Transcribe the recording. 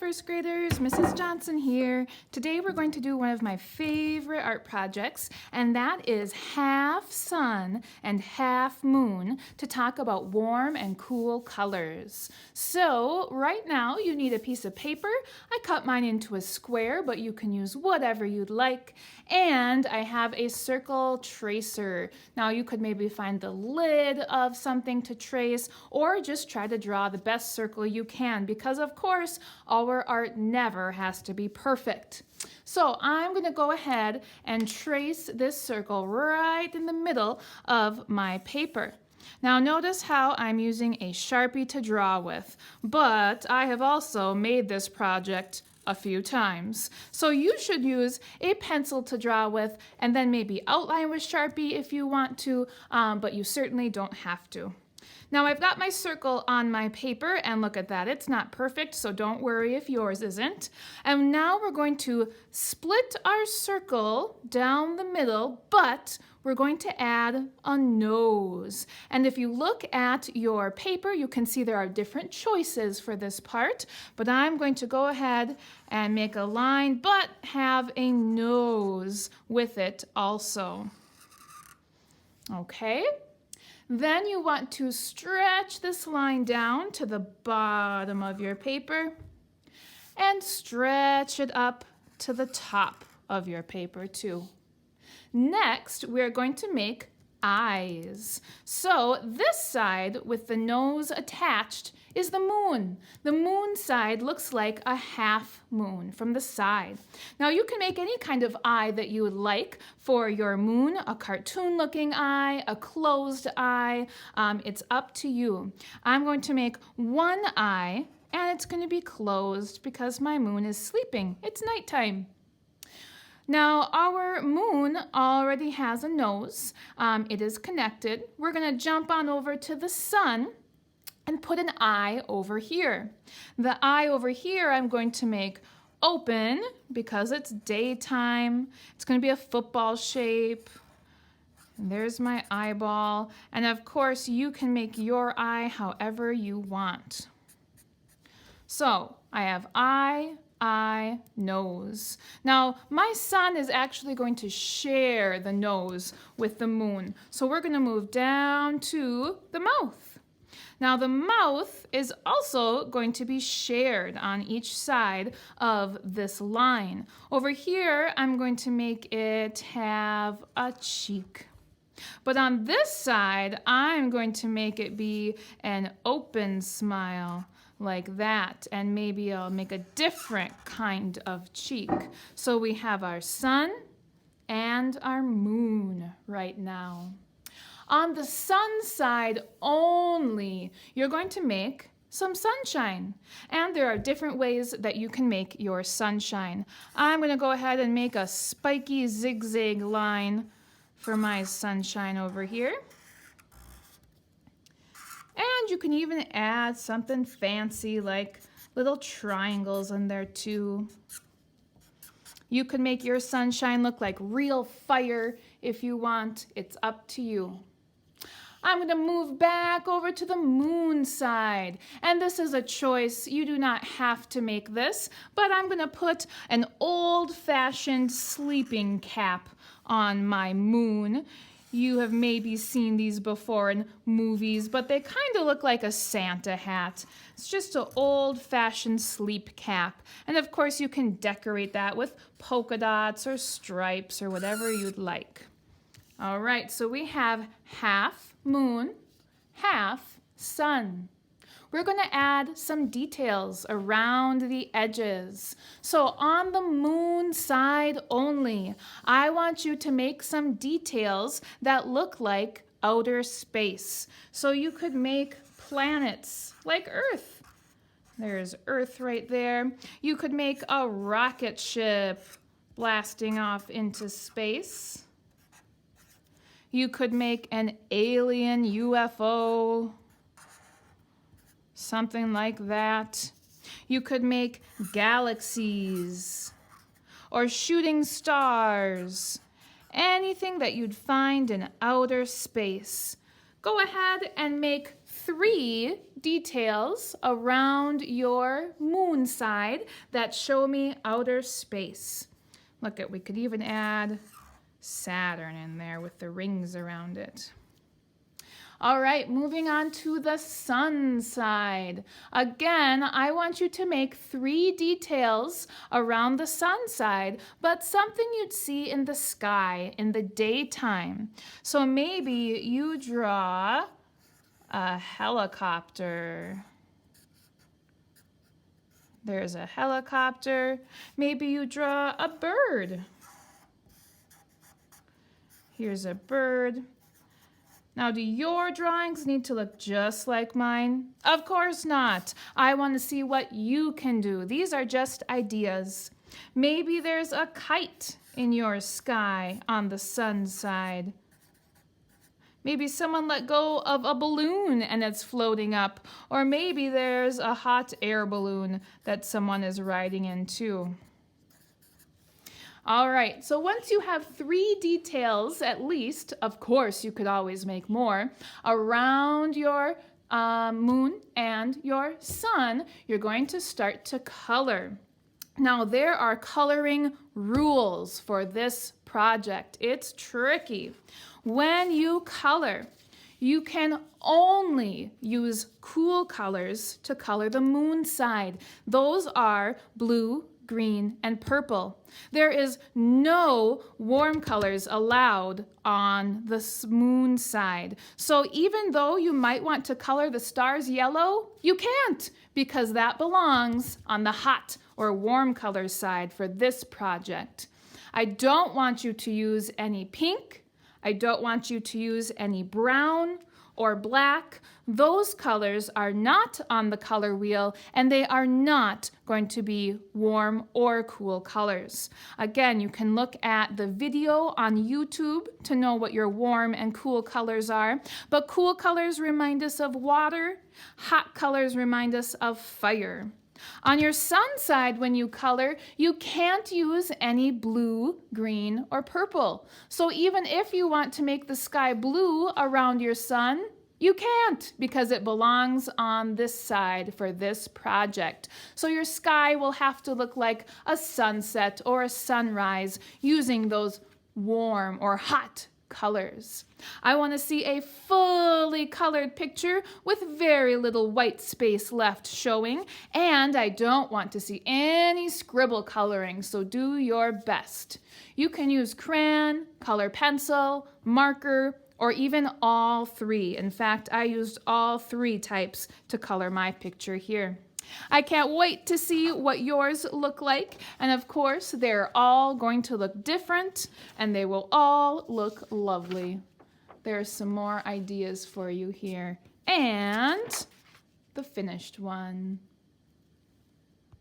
first graders, Mrs. Johnson here. Today we're going to do one of my favorite art projects, and that is half sun and half moon to talk about warm and cool colors. So right now you need a piece of paper. I cut mine into a square, but you can use whatever you'd like. And I have a circle tracer. Now you could maybe find the lid of something to trace, or just try to draw the best circle you can, because of course our art never has to be perfect. So I'm going to go ahead and trace this circle right in the middle of my paper. Now notice how I'm using a Sharpie to draw with, but I have also made this project a few times. So you should use a pencil to draw with and then maybe outline with Sharpie if you want to, but you certainly don't have to. Now I've got my circle on my paper, and look at that, it's not perfect, so don't worry if yours isn't. And now we're going to split our circle down the middle, but we're going to add a nose. And if you look at your paper, you can see there are different choices for this part, but I'm going to go ahead and make a line, but have a nose with it also. Okay. Then you want to stretch this line down to the bottom of your paper and stretch it up to the top of your paper too. Next, we're going to make eyes. So this side with the nose attached is the moon. The moon side looks like a half moon from the side. Now you can make any kind of eye that you would like for your moon, a cartoon looking eye, a closed eye, it's up to you. I'm going to make one eye, and it's going to be closed because my moon is sleeping. It's nighttime. Now our moon already has a nose. It is connected. We're going to jump on over to the sun and put an eye over here. The eye over here I'm going to make open because it's daytime. It's going to be a football shape. And there's my eyeball. And of course you can make your eye however you want. So I have eye, nose. Now, my sun is actually going to share the nose with the moon. So we're going to move down to the mouth. Now, the mouth is also going to be shared on each side of this line. Over here, I'm going to make it have a cheek. But on this side, I'm going to make it be an open smile, like that, and maybe I'll make a different kind of cheek. So we have our sun and our moon right now. On the sun side only, you're going to make some sunshine. And there are different ways that you can make your sunshine. I'm going to go ahead and make a spiky zigzag line for my sunshine over here. And you can even add something fancy like little triangles in there too. You could make your sunshine look like real fire if you want. It's up to you. I'm going to move back over to the moon side. And this is a choice. You do not have to make this, but I'm going to put an old-fashioned sleeping cap on my moon. You have maybe seen these before in movies, but they kind of look like a Santa hat. It's just an old-fashioned sleep cap. And of course you can decorate that with polka dots or stripes or whatever you'd like. All right, so we have half moon, half sun. We're going to add some details around the edges. So on the moon side only, I want you to make some details that look like outer space. So you could make planets like Earth. There's Earth right there. You could make a rocket ship blasting off into space. You could make an alien UFO. Something like that. You could make galaxies or shooting stars. Anything that you'd find in outer space. Go ahead and make 3 details around your moon side that show me outer space. Look, we could even add Saturn in there with the rings around it. All right, moving on to the sun side. Again, I want you to make 3 details around the sun side, but something you'd see in the sky in the daytime. So maybe you draw a helicopter. There's a helicopter. Maybe you draw a bird. Here's a bird. Now, do your drawings need to look just like mine? Of course not. I want to see what you can do. These are just ideas. Maybe there's a kite in your sky on the sun side. Maybe someone let go of a balloon and it's floating up. Or maybe there's a hot air balloon that someone is riding in too. All right, so once you have 3 details at least, of course you could always make more, around your moon and your sun, you're going to start to color. Now there are coloring rules for this project. It's tricky. When you color, you can only use cool colors to color the moon side. Those are blue, green, and purple. There is no warm colors allowed on the moon side. So even though you might want to color the stars yellow, you can't, because that belongs on the hot or warm color side for this project. I don't want you to use any pink. I don't want you to use any brown or black. Those colors are not on the color wheel, and they are not going to be warm or cool colors. Again, you can look at the video on YouTube to know what your warm and cool colors are, but cool colors remind us of water, hot colors remind us of fire. On your sun side, when you color, you can't use any blue, green, or purple. So even if you want to make the sky blue around your sun, you can't, because it belongs on this side for this project. So your sky will have to look like a sunset or a sunrise using those warm or hot colors. I want to see a fully colored picture with very little white space left showing, and I don't want to see any scribble coloring, so do your best. You can use crayon, color pencil, marker, or even all 3. In fact, I used all 3 types to color my picture here. I can't wait to see what yours look like, and of course they're all going to look different and they will all look lovely. There's some more ideas for you here, and the finished one.